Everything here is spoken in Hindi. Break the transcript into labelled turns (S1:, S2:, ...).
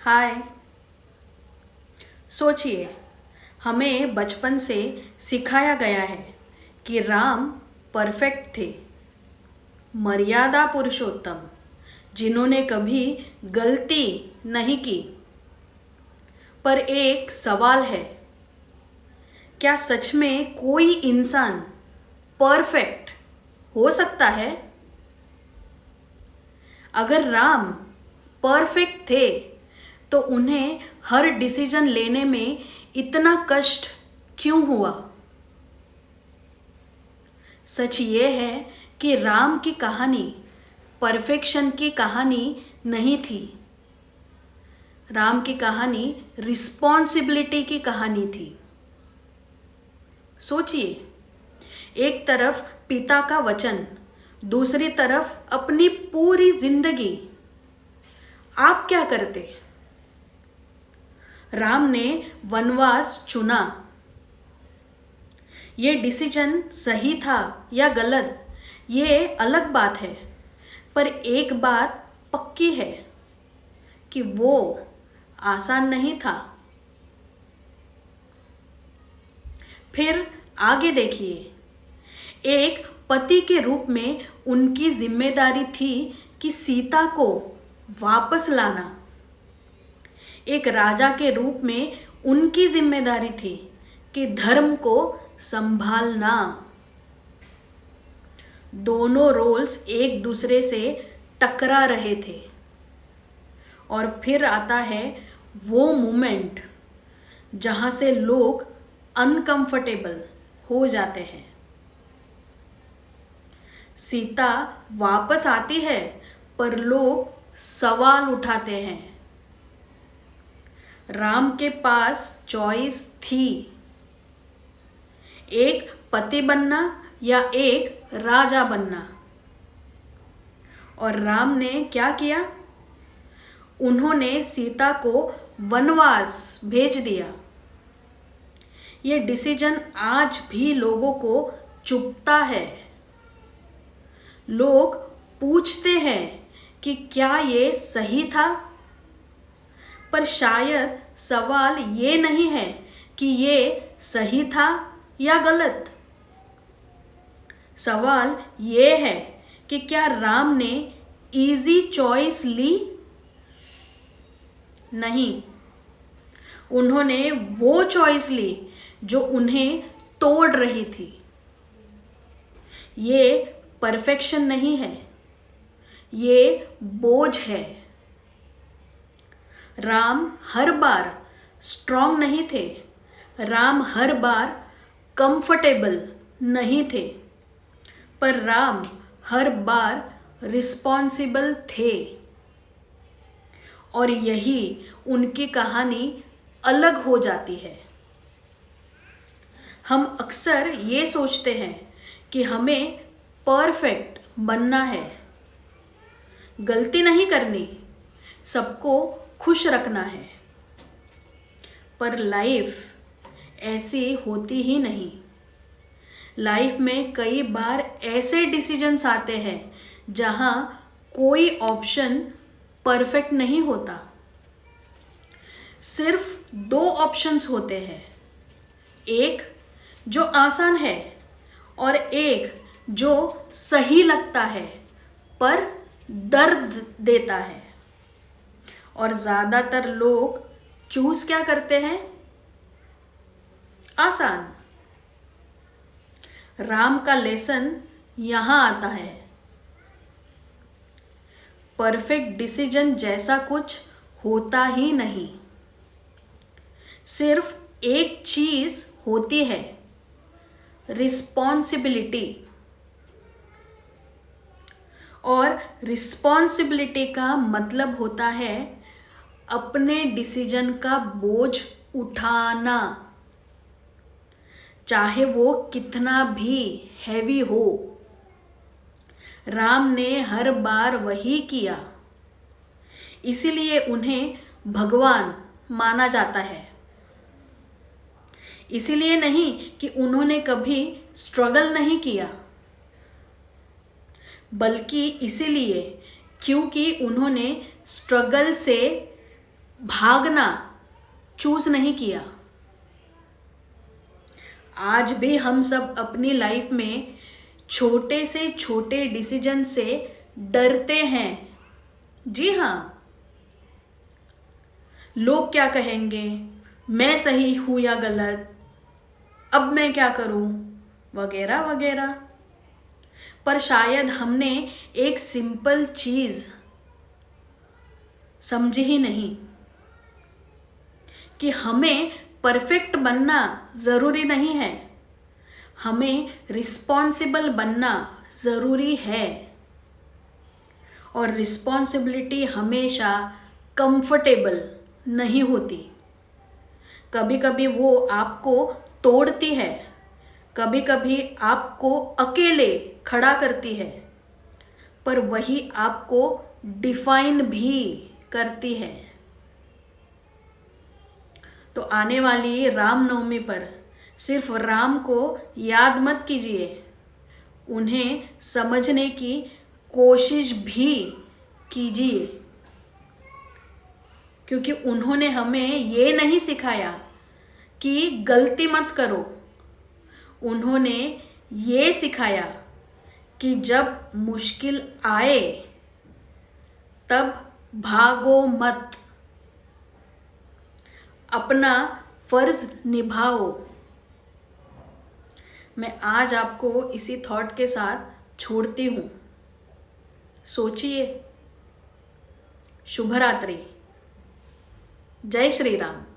S1: हाय। सोचिए, हमें बचपन से सिखाया गया है कि राम परफेक्ट थे, मर्यादा पुरुषोत्तम, जिन्होंने कभी गलती नहीं की। पर एक सवाल है, क्या सच में कोई इंसान परफेक्ट हो सकता है? अगर राम परफेक्ट थे तो उन्हें हर डिसीजन लेने में इतना कष्ट क्यों हुआ? सच ये है कि राम की कहानी परफेक्शन की कहानी नहीं थी। राम की कहानी रिस्पॉन्सिबिलिटी की कहानी थी। सोचिए, एक तरफ पिता का वचन, दूसरी तरफ अपनी पूरी जिंदगी। आप क्या करते? राम ने वनवास चुना। ये डिसीजन सही था या गलत, ये अलग बात है। पर एक बात पक्की है कि वो आसान नहीं था। फिर आगे देखिए, एक पति के रूप में उनकी जिम्मेदारी थी कि सीता को वापस लाना। एक राजा के रूप में उनकी जिम्मेदारी थी कि धर्म को संभालना। दोनों रोल्स एक दूसरे से टकरा रहे थे। और फिर आता है वो मोमेंट जहां से लोग अनकंफर्टेबल हो जाते हैं। सीता वापस आती है, पर लोग सवाल उठाते हैं। राम के पास चॉइस थी, एक पति बनना या एक राजा बनना। और राम ने क्या किया? उन्होंने सीता को वनवास भेज दिया। ये डिसीजन आज भी लोगों को चुभता है। लोग पूछते हैं कि क्या ये सही था? पर शायद सवाल ये नहीं है कि ये सही था या गलत। सवाल ये है कि क्या राम ने इजी चॉइस ली? नहीं, उन्होंने वो चॉइस ली जो उन्हें तोड़ रही थी। ये परफेक्शन नहीं है, ये बोझ है। राम हर बार स्ट्रॉन्ग नहीं थे, राम हर बार कंफर्टेबल नहीं थे, पर राम हर बार रिस्पॉन्सिबल थे। और यही उनकी कहानी अलग हो जाती है। हम अक्सर ये सोचते हैं कि हमें परफेक्ट बनना है, गलती नहीं करनी, सबको खुश रखना है। पर लाइफ ऐसी होती ही नहीं। लाइफ में कई बार ऐसे डिसीजंस आते हैं जहां कोई ऑप्शन परफेक्ट नहीं होता। सिर्फ दो ऑप्शंस होते हैं, एक जो आसान है और एक जो सही लगता है पर दर्द देता है। और ज़्यादातर लोग चूज क्या करते हैं? आसान। राम का लेसन यहां आता है। परफेक्ट डिसीजन जैसा कुछ होता ही नहीं। सिर्फ एक चीज होती है, रिस्पॉन्सिबिलिटी। और रिस्पॉन्सिबिलिटी का मतलब होता है अपने डिसीजन का बोझ उठाना, चाहे वो कितना भी हैवी हो। राम ने हर बार वही किया, इसीलिए उन्हें भगवान माना जाता है। इसीलिए नहीं कि उन्होंने कभी स्ट्रगल नहीं किया, बल्कि इसीलिए क्योंकि उन्होंने स्ट्रगल से भागना चूज नहीं किया। आज भी हम सब अपनी लाइफ में छोटे से छोटे डिसीजन से डरते हैं। जी हाँ, लोग क्या कहेंगे, मैं सही हूं या गलत, अब मैं क्या करूं, वगैरह वगैरह। पर शायद हमने एक सिंपल चीज समझी ही नहीं कि हमें परफेक्ट बनना ज़रूरी नहीं है, हमें रिस्पॉन्सिबल बनना ज़रूरी है। और रिस्पॉन्सिबिलिटी हमेशा कंफर्टेबल नहीं होती। कभी कभी वो आपको तोड़ती है, कभी कभी आपको अकेले खड़ा करती है, पर वही आपको डिफाइन भी करती है। तो आने वाली रामनवमी पर सिर्फ राम को याद मत कीजिए, उन्हें समझने की कोशिश भी कीजिए, क्योंकि उन्होंने हमें ये नहीं सिखाया कि गलती मत करो, उन्होंने ये सिखाया कि जब मुश्किल आए तब भागो मत, अपना फर्ज निभाओ। मैं आज आपको इसी थॉट के साथ छोड़ती हूँ। सोचिए। शुभ रात्रि। जय श्री राम।